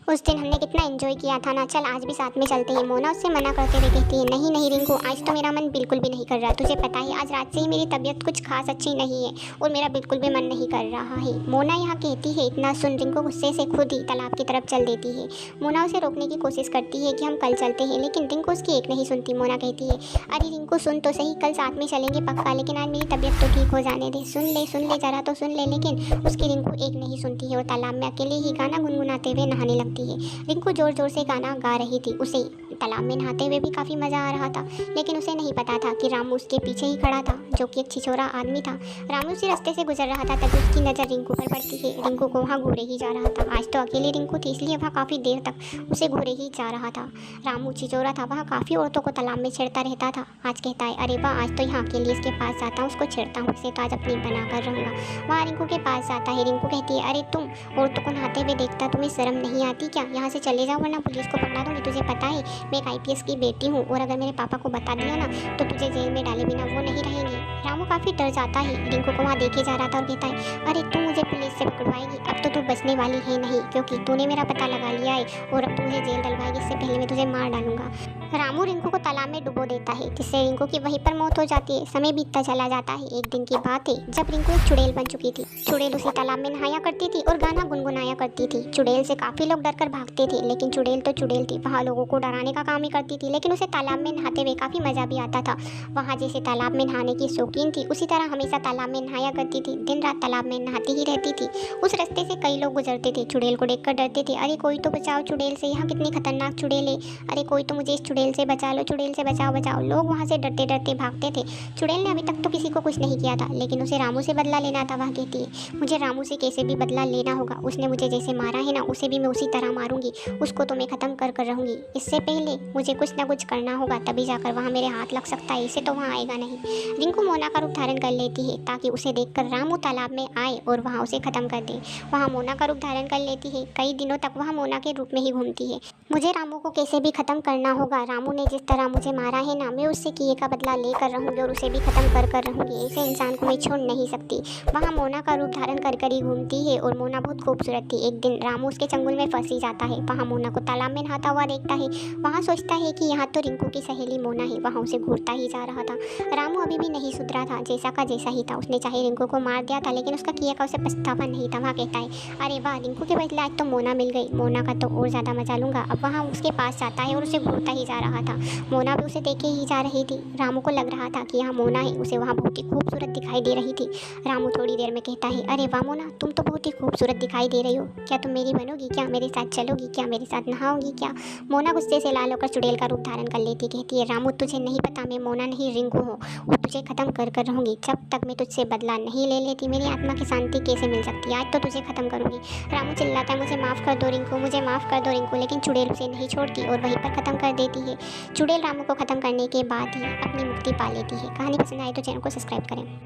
उस दिन हमने कितना एंजॉय किया था ना, चल आज भी साथ में चलते हैं। मोना उससे मना करते हुए कहती है, नहीं नहीं रिंकू, आज तो मेरा मन बिल्कुल भी नहीं कर रहा। तुझे पता है आज रात से ही मेरी तबीयत कुछ खास अच्छी नहीं है और मेरा बिल्कुल भी मन नहीं कर रहा है। मोना यहाँ कहती है, इतना सुन रिंकू गुस्से से खुद ही तालाब की तरफ चल देती है। मोना उसे रोकने की कोशिश करती है कि हम कल चलते हैं, लेकिन रिंकू उसकी एक नहीं सुनती। मोना कहती है, अरे रिंकू सुन तो सही, कल साथ में चलेंगे पक्का, लेकिन आज मेरी तबीयत तो ठीक हो जाने दे। सुन ले जरा तो सुन ले। लेकिन उसकी रिंकू एक नहीं सुनती है और तालाब में अकेले ही गाना गुनगुनाते हुए नहाने लगती है। रिंकू जोर जोर से गाना गा रही थी। उसे तालाब में नहाते हुए भी काफ़ी मज़ा आ रहा था, लेकिन उसे नहीं पता था कि रामू उसके पीछे ही खड़ा था, जो कि एक छिछोरा आदमी था। रामू उसी रास्ते से गुजर रहा था, तभी उसकी नज़र रिंकू पर पड़ती है। रिंकू को वहाँ घूरे ही जा रहा था। आज तो अकेली रिंकू थी, इसलिए वह काफ़ी देर तक उसे घूरे ही जा रहा था। रामू छिछोरा था, वह काफ़ी औरतों को तालाब में छेड़ता रहता था। आज कहता है, अरे वाह, आज तो यहाँ अकेले इसके पास जाता हूँ, उसको छेड़ता हूँ, इसे तो आज अपनी बना कर रहूँगा। वहाँ रिंकू के पास जाता है। रिंकू कहती है, अरे तुम औरतों को नहाते हुए देखता तुम्हें शर्म नहीं आती क्या? यहाँ से चले जाओ वरना पुलिस को पकड़ा दूंगी। तुझे पता है मैं एक IPS की बेटी हूँ और अगर मेरे पापा को बता दिया ना तो तुझे जेल में डाले बिना वो नहीं रहेंगे। रामू काफ़ी डर जाता है। रिंकू को वहाँ देखे जा रहा था और कहता है, अरे तू मुझे पुलिस से पकड़वाएगी? अब तो तू बचने वाली है नहीं, क्योंकि तूने मेरा पता लगा लिया है और अब तू मुझे जेल डलवाएगी, इससे पहले मैं तुझे मार डालूंगा। रामू रिंकू को तालाब में डुबो देता है, जिससे रिंकू की वहीं पर मौत हो जाती है। समय बीतता चला जाता है। एक दिन की बात है जब रिंकू एक चुड़ैल बन चुकी थी। चुड़ैल उसी तालाब में नहाया करती थी और गाना गुनगुनाया करती थी। चुड़ैल से काफ़ी लोग डर कर भागते थे, लेकिन चुड़ैल तो चुड़ैल थी, वहाँ लोगों को डराने का काम ही करती थी। लेकिन उसे तालाब में नहाते हुए काफ़ी मज़ा भी आता था। वहाँ जैसे तालाब में नहाने की शौकीन थी, उसी तरह हमेशा तालाब में नहाया करती थी। दिन रात तालाब में नहाती ही रहती थी। उस रास्ते से कई लोग गुजरते थे, चुड़ैल को देखकर डरते थे, अरे कोई तो बचाओ चुड़ैल से, यहाँ कितनी खतरनाक चुड़ैल है, अरे कोई तो मुझे इस चुड़ैल से बचा लो, चुड़ैल से बचाओ बचाओ। लोग वहाँ से डरते डरते भागते थे। चुड़ैल ने अभी तक तो किसी को कुछ नहीं किया था, लेकिन उसे रामू से बदला लेना था। वह कहती है, मुझे रामू से कैसे भी बदला लेना होगा। उसने मुझे जैसे मारा है ना, उसे भी मैं उसी तरह मारूंगी। उसको तो मैं ख़त्म कर रहूँगी। इससे पहले मुझे कुछ ना कुछ करना होगा, तभी जाकर वहाँ मेरे हाथ लग सकता है, इसे तो वहाँ आएगा नहीं। रिंकू मोना का रूप धारण कर लेती है ताकि उसे देखकर रामू तालाब में आए और वहाँ उसे ख़त्म कर दे। वहाँ मोना का रूप धारण कर लेती है। कई दिनों तक वह मोना के रूप में ही घूमती है। मुझे रामू को कैसे भी ख़त्म करना होगा। रामू ने जिस तरह मुझे मारा है ना, मैं उससे किए का बदला लेकर रहूँगी और उसे भी ख़त्म कर रहूँगी। ऐसे इंसान को मैं छोड़ नहीं सकती। वहाँ मोना का रूप धारण कर ही घूमती है और मोना बहुत खूबसूरत थी। एक दिन रामू उसके चंगुल में फंस ही जाता है। वहाँ मोना को तालाब में नहाता हुआ देखता है। वहाँ सोचता है कि यहाँ तो रिंकू की सहेली मोना है। वहाँ उसे घूरता ही जा रहा था। रामू अभी भी नहीं सुधरा था, जैसा का जैसा ही था। उसने चाहे रिंकू को मार दिया था, लेकिन उसका किया का उसे पछतावा नहीं था। वहाँ कहता है, अरे वाह, रिंकू के बदले आज तो मोना मिल गई, मोना का तो और ज़्यादा मजा लूँगा। अब वहाँ उसके पास जाता है और उसे घूरता ही जा रहा था। मोना भी उसे देखे ही जा रही थी। रामू को लग रहा था कि यहाँ मोना है, उसे वहाँ बहुत ही खूबसूरत दिखाई दे रही थी। रामू थोड़ी देर में कहता है, अरे वाह मोना, तुम तो बहुत ही खूबसूरत दिखाई दे रही हो, क्या तुम मेरी बनोगी? क्या मेरे साथ चलोगी? क्या मेरे साथ नहाओगी? क्या? मोना गुस्से से लाल होकर चुड़ैल का रूप धारण कर लेती। कहती है, रामू तुझे नहीं पता मैं मोना नहीं रिंकू हूँ और तुझे ख़त्म कर रहूँगी। जब तक मैं तुझसे बदला नहीं ले लेती मेरी आत्मा की शांति कैसे मिल सकती है? आज तो तुझे ख़त्म करूँगी। रामू चिल्लाता है, मुझे माफ़ कर दो रिंकू, मुझे माफ़ कर दो रिंकू। लेकिन चुड़ैल उसे नहीं छोड़ती और वहीं पर ख़त्म कर देती है। चुड़ैल रामू को ख़त्म करने के बाद ही अपनी मुक्ति पा लेती है। कहानी पसंद आए तो चैनल को सब्सक्राइब करें।